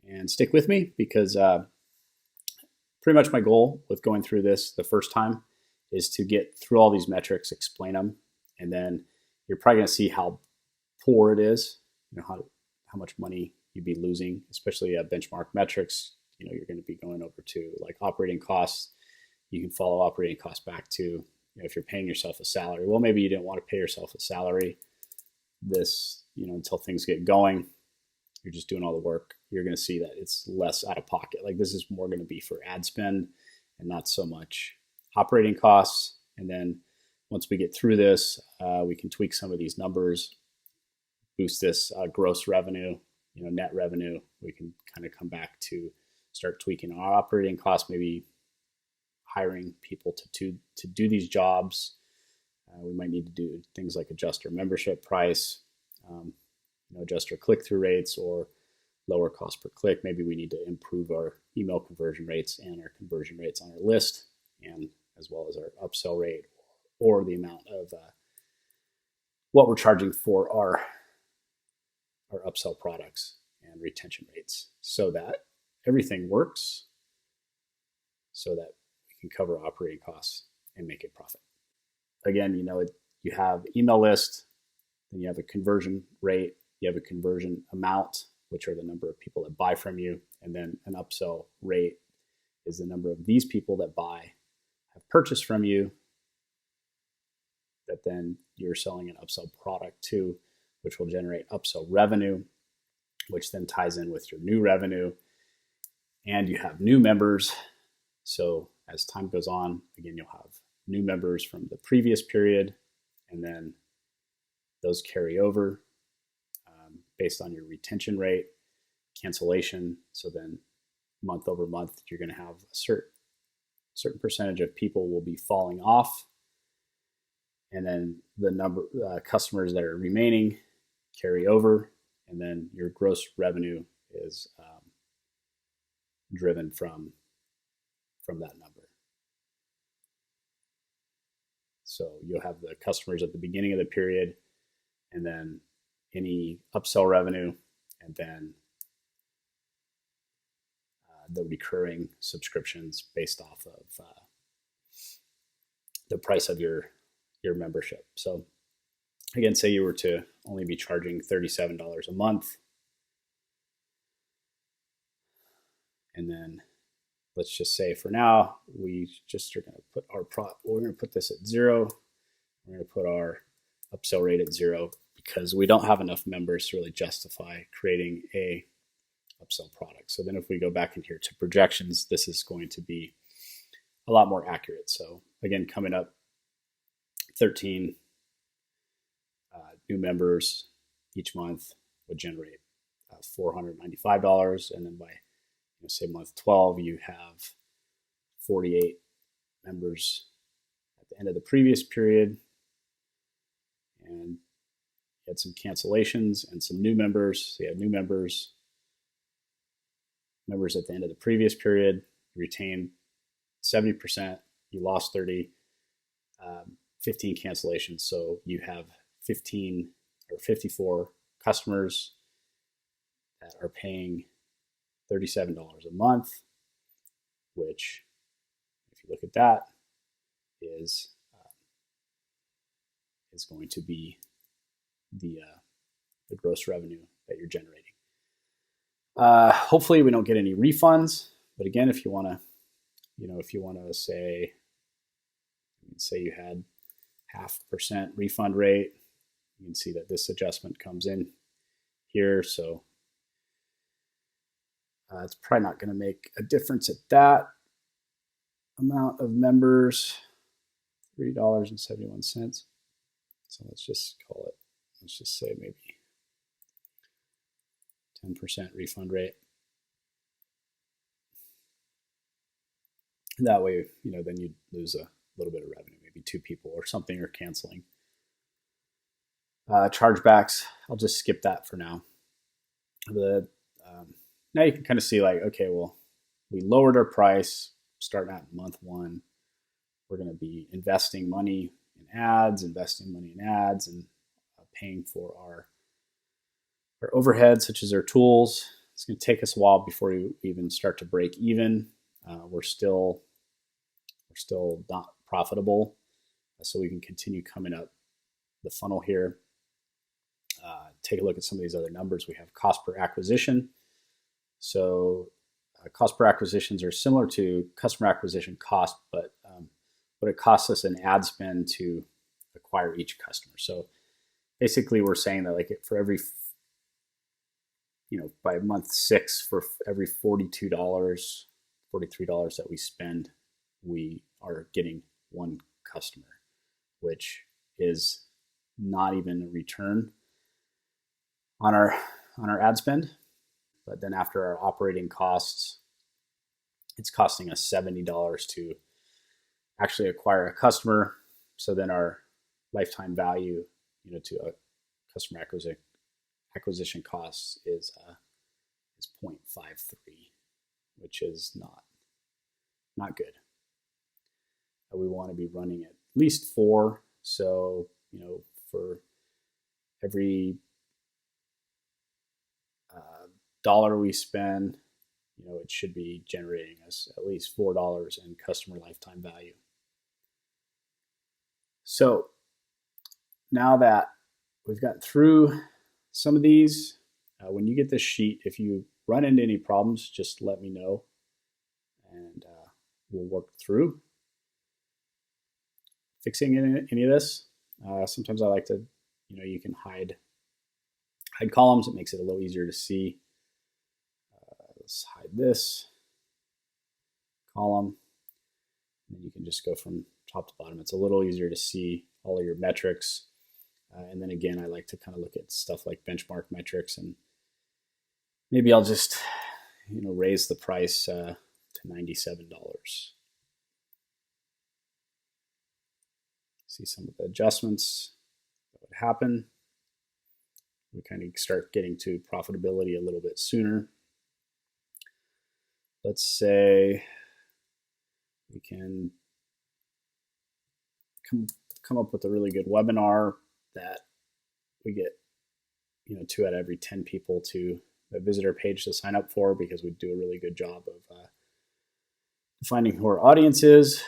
and stick with me because pretty much my goal with going through this the first time is to get through all these metrics, explain them, and then you're probably going to see how poor it is, how much money you'd be losing, especially benchmark metrics. You're going to be going over to like operating costs. You can follow operating costs back to, if you're paying yourself a salary. Well, maybe you didn't want to pay yourself a salary until things get going. You're just doing all the work. You're going to see that it's less out of pocket. Like this is more going to be for ad spend and not so much operating costs. And then once we get through this, we can tweak some of these numbers, boost this gross revenue, net revenue. We can kind of come back to start tweaking our operating costs, maybe hiring people to do these jobs. We might need to do things like adjust our membership price, adjust our click-through rates or lower cost per click. Maybe we need to improve our email conversion rates and our conversion rates on our list, and as well as our upsell rate or the amount of what we're charging for our upsell products and retention rates, so that everything works, so that we can cover operating costs and make a profit. Again, you have email list, then you have a conversion rate, you have a conversion amount, which are the number of people that buy from you, and then an upsell rate is the number of these people that have purchased from you, that then you're selling an upsell product to, which will generate upsell revenue, which then ties in with your new revenue. And you have new members. So as time goes on, again, you'll have new members from the previous period, and then those carry over based on your retention rate, cancellation. So then month over month, you're going to have a certain percentage of people will be falling off. And then the number customers that are remaining carry over. And then your gross revenue is driven from that number. So you'll have the customers at the beginning of the period, and then any upsell revenue, and then the recurring subscriptions based off of the price of your membership. So again, say you were to only be charging $37 a month, and then let's just say for now we just are going to put we're going to put this at 0. We're going to put our upsell rate at 0 because we don't have enough members to really justify creating a upsell product. So then if we go back in here to projections, this is going to be a lot more accurate. So again, coming up, 13 new members each month would generate $495, and then by say month 12, you have 48 members at the end of the previous period, and you had some cancellations and some new members. So you have new members at the end of the previous period. You retained 70%, you lost 30, 15 cancellations. So you have 15 or 54 customers that are paying $37 a month, which, if you look at that, is going to be the gross revenue that you're generating. Hopefully, we don't get any refunds. But again, if you want to, say you had 0.5% refund rate, you can see that this adjustment comes in here. So it's probably not going to make a difference at that amount of members, $3.71. So let's just say maybe 10% refund rate. That way, then you'd lose a little bit of revenue, maybe 2 people or something are canceling. Chargebacks, I'll just skip that for now. Now you can kind of see okay, well, we lowered our price starting out in month 1. We're going to be investing money in ads, and paying for our overhead, such as our tools, it's going to take us a while before we even start to break even. We're still not profitable, so we can continue coming up the funnel here. Take a look at some of these other numbers. We have cost per acquisition. So cost per acquisitions are similar to customer acquisition cost, but what it costs us in ad spend to acquire each customer. So basically we're saying that like for every, by month 6, for every $42, $43 that we spend, we are getting one customer, which is not even a return on our ad spend. But then after our operating costs, it's costing us $70 to actually acquire a customer. So then our lifetime value, to a customer acquisition costs is 0.53, which is not good. We want to be running at least 4. So for every dollar we spend, it should be generating us at least $4 in customer lifetime value. So now that we've gotten through some of these, when you get this sheet, if you run into any problems, just let me know, and we'll work through fixing any of this. Sometimes I like to, you can hide columns. It makes it a little easier to see. Let's hide this column, and then you can just go from top to bottom. It's a little easier to see all of your metrics. And then again, I like to kind of look at stuff like benchmark metrics, and maybe I'll just raise the price to $97. See some of the adjustments that would happen. We kind of start getting to profitability a little bit sooner. Let's say we can come up with a really good webinar that we get 2 out of every 10 people to visit our page to sign up for, because we do a really good job of defining who our audience is.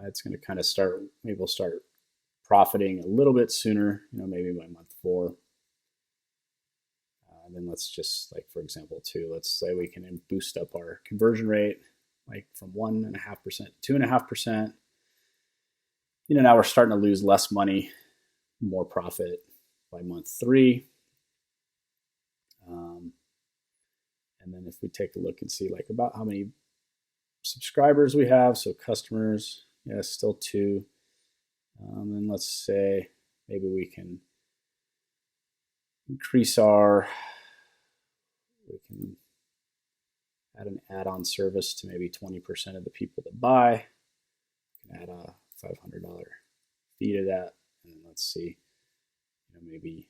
It's going to kind of maybe we'll start profiting a little bit sooner, maybe by month 4. And then let's just, like, for example, let's say we can boost up our conversion rate, like from 1.5% to 2.5%. Now we're starting to lose less money, more profit by month 3. And then if we take a look and see like about how many subscribers we have, so customers, still 2. And let's say maybe we can we can add an add-on service to maybe 20% of the people that buy. We can add a $500 fee to that, and let's see, maybe we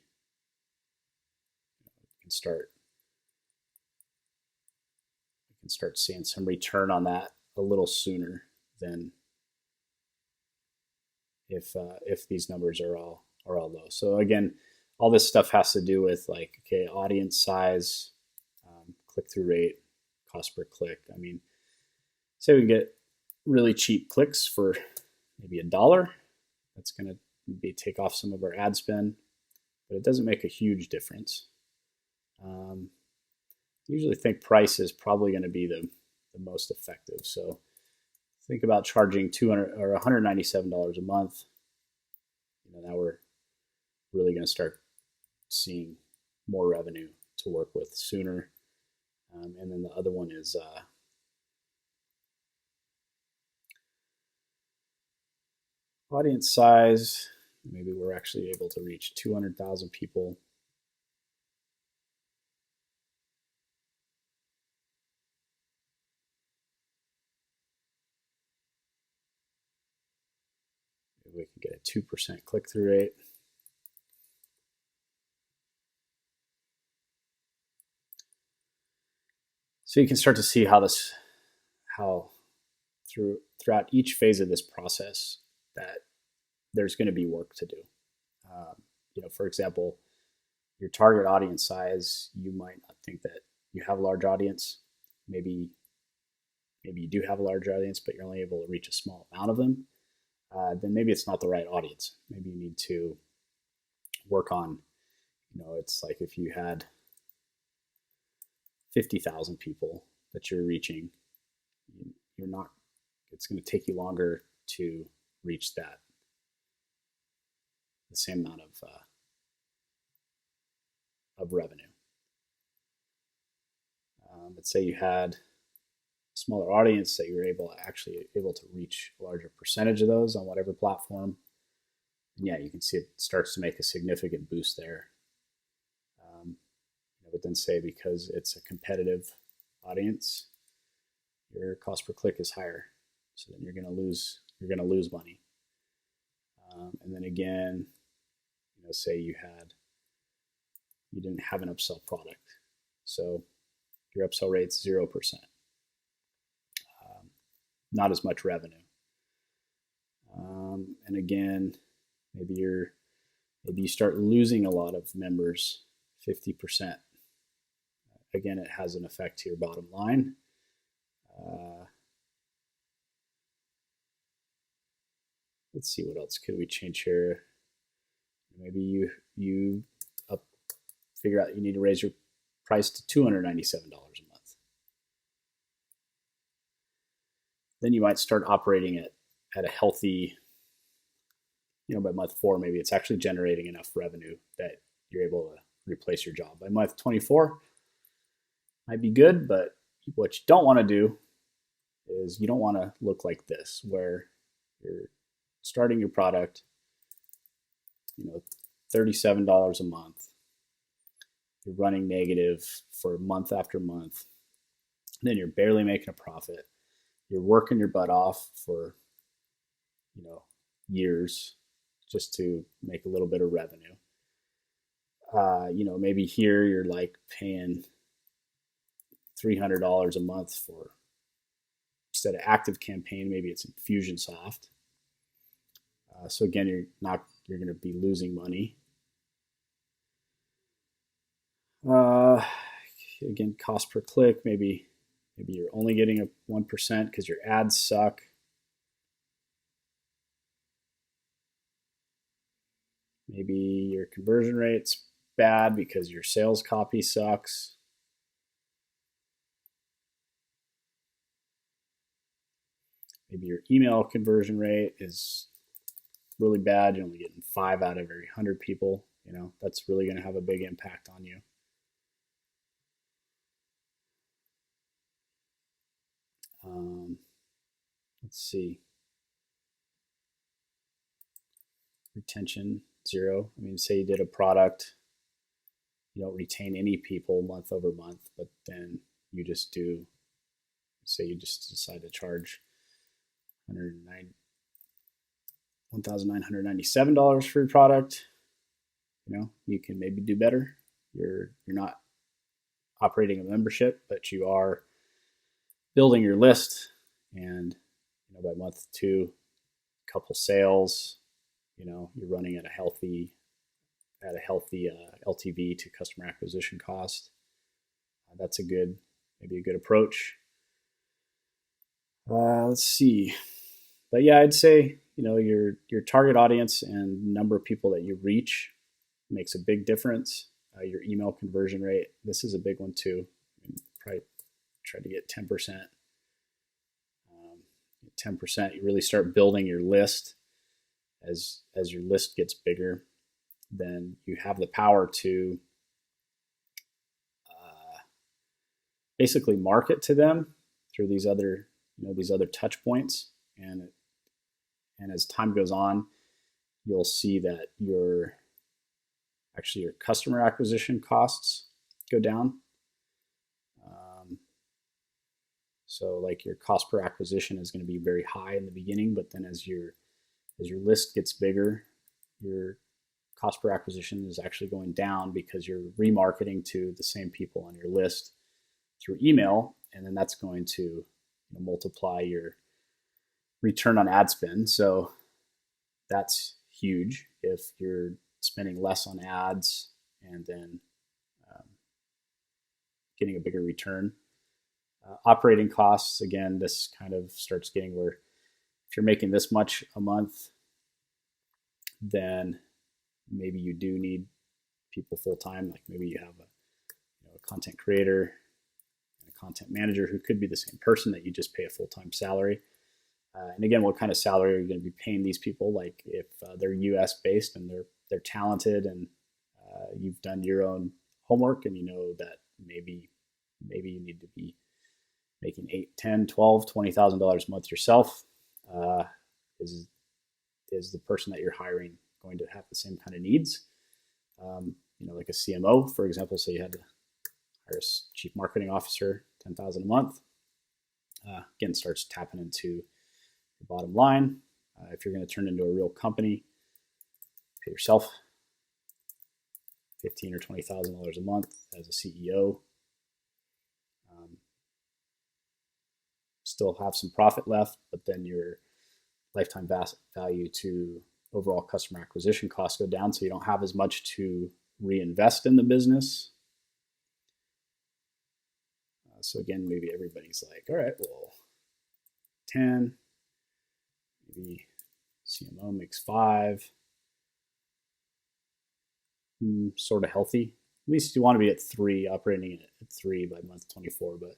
can start seeing some return on that a little sooner than if these numbers are all low. So again, all this stuff has to do with like, okay, audience size, click-through rate, cost per click. I mean, say we get really cheap clicks for maybe $1. That's going to take off some of our ad spend, but it doesn't make a huge difference. I usually think price is probably going to be the most effective. So think about charging $200 or $197 a month. Now we're really going to start seeing more revenue to work with sooner. And then the other one is audience size. Maybe we're actually able to reach 200,000 people. Maybe we can get a 2% click-through rate. So you can start to see how throughout each phase of this process that there's going to be work to do. For example, your target audience size, you might not think that you have a large audience. Maybe you do have a large audience, but you're only able to reach a small amount of them. Then maybe it's not the right audience. Maybe you need to work on, it's like if you had 50,000 people that you're reaching, you're not, it's going to take you longer to reach the same amount of revenue. Let's say you had a smaller audience that you were actually able to reach a larger percentage of those on whatever platform. And yeah, you can see it starts to make a significant boost there. But then say because it's a competitive audience, your cost per click is higher. So then you're going to lose money. And then again, say you didn't have an upsell product, so your upsell rate's 0%. Not as much revenue. And again, maybe you start losing a lot of members, 50%. Again, it has an effect to your bottom line. Let's see, what else could we change here? Maybe you figure out you need to raise your price to $297 a month. Then you might start operating at a healthy, by month 4, maybe it's actually generating enough revenue that you're able to replace your job. By month 24, might be good, but what you don't want to do is you don't want to look like this, where you're starting your product, $37 a month. You're running negative for month after month. Then you're barely making a profit. You're working your butt off for, years just to make a little bit of revenue. Maybe here you're like paying $300 a month for, instead of Active Campaign, maybe it's Infusionsoft. So again, you're going to be losing money. Again, cost per click, maybe you're only getting a 1% because your ads suck. Maybe your conversion rate's bad because your sales copy sucks. Maybe your email conversion rate is really bad. You're only getting 5 out of every 100 people. That's really going to have a big impact on you. Let's see. Retention, 0. Say you did a product, you don't retain any people month over month, but then you just decide to charge $1,997 for your product. You can maybe do better. You're not operating a membership, but you are building your list, and by month 2, couple sales, you're running at a healthy LTV to customer acquisition cost. That's maybe a good approach. Let's see. But yeah, I'd say, your target audience and number of people that you reach makes a big difference. Your email conversion rate, this is a big one too. Probably try to get 10%. 10%, you really start building your list. As your list gets bigger, then you have the power to basically market to them through these other touch points. And as time goes on, you'll see that your customer acquisition costs go down. So like your cost per acquisition is going to be very high in the beginning, but then as your list gets bigger, your cost per acquisition is actually going down because you're remarketing to the same people on your list through email, and then that's going to multiply your return on ad spend. So that's huge if you're spending less on ads and then um, getting a bigger return. Operating costs, again, this kind of starts getting where if you're making this much a month, then maybe you do need people full time. Like maybe you have a content creator and a content manager who could be the same person that you just pay a full time salary. And again, what kind of salary are you going to be paying these people? Like if they're U.S. based and they're talented and you've done your own homework and you know that maybe you need to be making $8, $10, $12, $20,000 a month yourself. Is the person that you're hiring going to have the same kind of needs? Like a CMO, for example. So you had to hire a chief marketing officer, $10,000 a month. Again, starts tapping into your bottom line. If you're going to turn into a real company, pay yourself $15,000 or $20,000 a month as a CEO. Still have some profit left, but then your lifetime value to overall customer acquisition costs go down, so you don't have as much to reinvest in the business. So again, maybe everybody's like, all right, well, 10, maybe CMO makes 5, sort of healthy. At least you want to be at 3, operating at 3 by month 24, but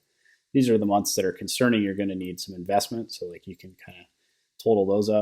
these are the months that are concerning. You're going to need some investment, so like you can kind of total those up.